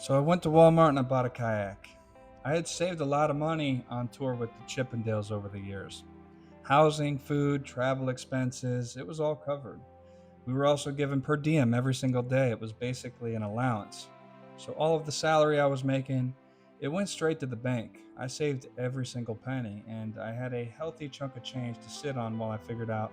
So I went to Walmart and I bought a kayak. I had saved a lot of money on tour with the Chippendales over the years. Housing, food, travel expenses, it was all covered. We were also given per diem every single day. It was basically an allowance. So all of the salary I was making, it went straight to the bank. I saved every single penny and I had a healthy chunk of change to sit on while I figured out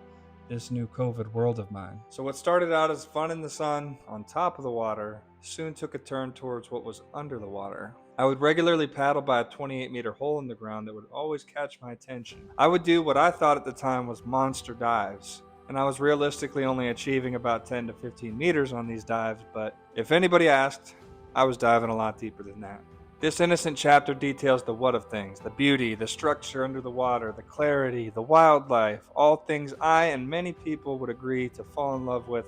this new COVID world of mine. So what started out as fun in the sun on top of the water soon took a turn towards what was under the water. I would regularly paddle by a 28-meter hole in the ground that would always catch my attention. I would do what I thought at the time was monster dives, and I was realistically only achieving about 10 to 15 meters on these dives, but if anybody asked, I was diving a lot deeper than that. This innocent chapter details the what of things, the beauty, the structure under the water, the clarity, the wildlife, all things I and many people would agree to fall in love with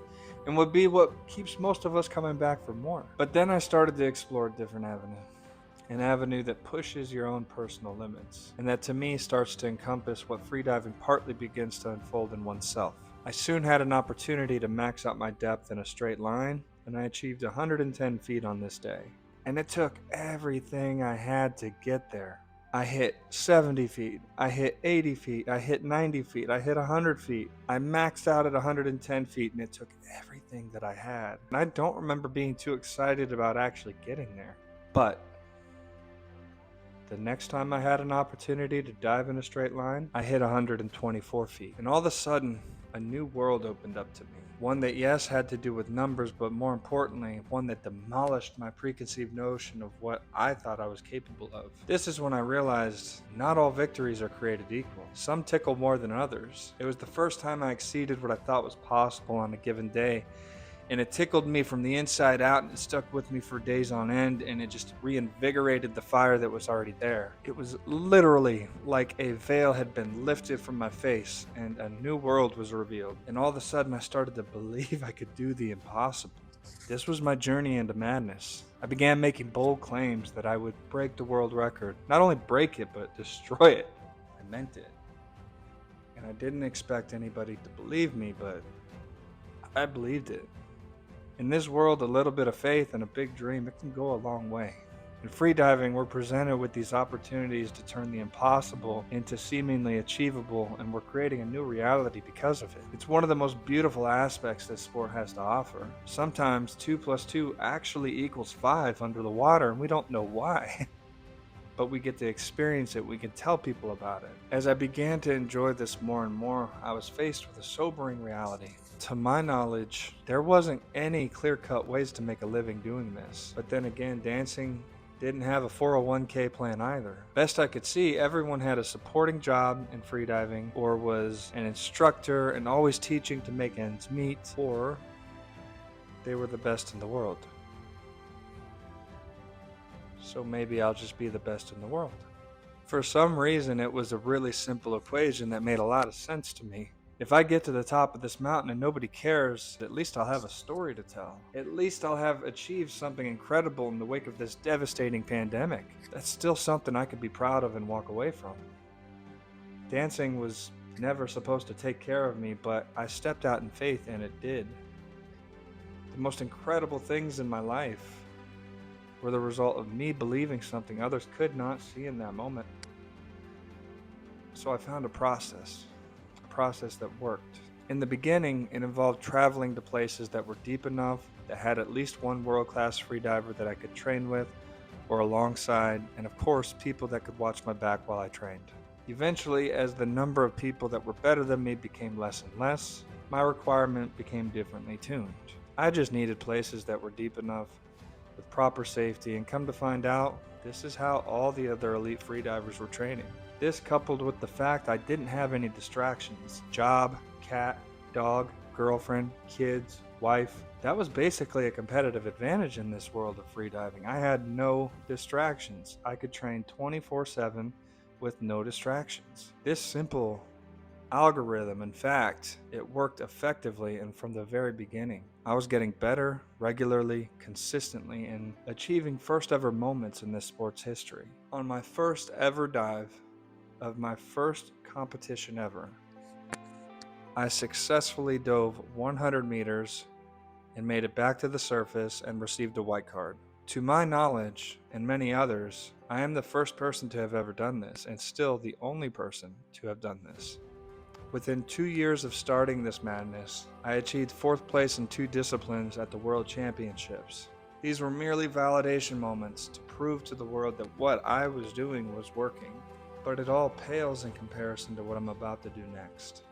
and would be what keeps most of us coming back for more. But then I started to explore a different avenue. An avenue that pushes your own personal limits, and that to me starts to encompass what freediving partly begins to unfold in oneself. I soon had an opportunity to max out my depth in a straight line, and I achieved 110 feet on this day. And it took everything I had to get there. I hit 70 feet, I hit 80 feet, I hit 90 feet, I hit 100 feet. I maxed out at 110 feet, and it took everything that I had. And I don't remember being too excited about actually getting there. But the next time I had an opportunity to dive in a straight line, I hit 124 feet. And all of a sudden, a new world opened up to me. One that, yes, had to do with numbers, but more importantly, one that demolished my preconceived notion of what I thought I was capable of. This is when I realized not all victories are created equal. Some tickle more than others. It was the first time I exceeded what I thought was possible on a given day, and it tickled me from the inside out, and it stuck with me for days on end, and it just reinvigorated the fire that was already there. It was literally like a veil had been lifted from my face and a new world was revealed, and all of a sudden I started to believe I could do the impossible. This was my journey into madness. I began making bold claims that I would break the world record. Not only break it, but destroy it. I meant it. And I didn't expect anybody to believe me, but I believed it. In this world, a little bit of faith and a big dream, it can go a long way. In freediving, we're presented with these opportunities to turn the impossible into seemingly achievable, and we're creating a new reality because of it. It's one of the most beautiful aspects this sport has to offer. Sometimes 2 plus 2 actually equals 5 under the water, and we don't know why. But we get to experience it, we can tell people about it. As I began to enjoy this more and more, I was faced with a sobering reality. To my knowledge, there wasn't any clear-cut ways to make a living doing this. But then again, dancing didn't have a 401k plan either. Best I could see, everyone had a supporting job in freediving, or was an instructor and always teaching to make ends meet, or they were the best in the world. So maybe I'll just be the best in the world. For some reason, it was a really simple equation that made a lot of sense to me. If I get to the top of this mountain and nobody cares, at least I'll have a story to tell. At least I'll have achieved something incredible in the wake of this devastating pandemic. That's still something I could be proud of and walk away from. Dancing was never supposed to take care of me, but I stepped out in faith and it did. The most incredible things in my life were the result of me believing something others could not see in that moment. So I found a process that worked. In the beginning, it involved traveling to places that were deep enough, that had at least one world-class freediver that I could train with or alongside, and of course, people that could watch my back while I trained. Eventually, as the number of people that were better than me became less and less, my requirement became differently tuned. I just needed places that were deep enough with proper safety, and come to find out, this is how all the other elite freedivers were training. This, coupled with the fact I didn't have any distractions, job, cat, dog, girlfriend, kids, wife, that was basically a competitive advantage in this world of freediving. I had no distractions. I could train 24/7 with no distractions. This simple algorithm, in fact, it worked effectively and from the very beginning. I was getting better regularly, consistently, and achieving first ever moments in this sport's history. On my first ever dive of my first competition ever, I successfully dove 100 meters and made it back to the surface and received a white card. To my knowledge, and many others, I am the first person to have ever done this, and still the only person to have done this. Within 2 years of starting this madness, I achieved fourth place in 2 disciplines at the World Championships. These were merely validation moments to prove to the world that what I was doing was working, but it all pales in comparison to what I'm about to do next.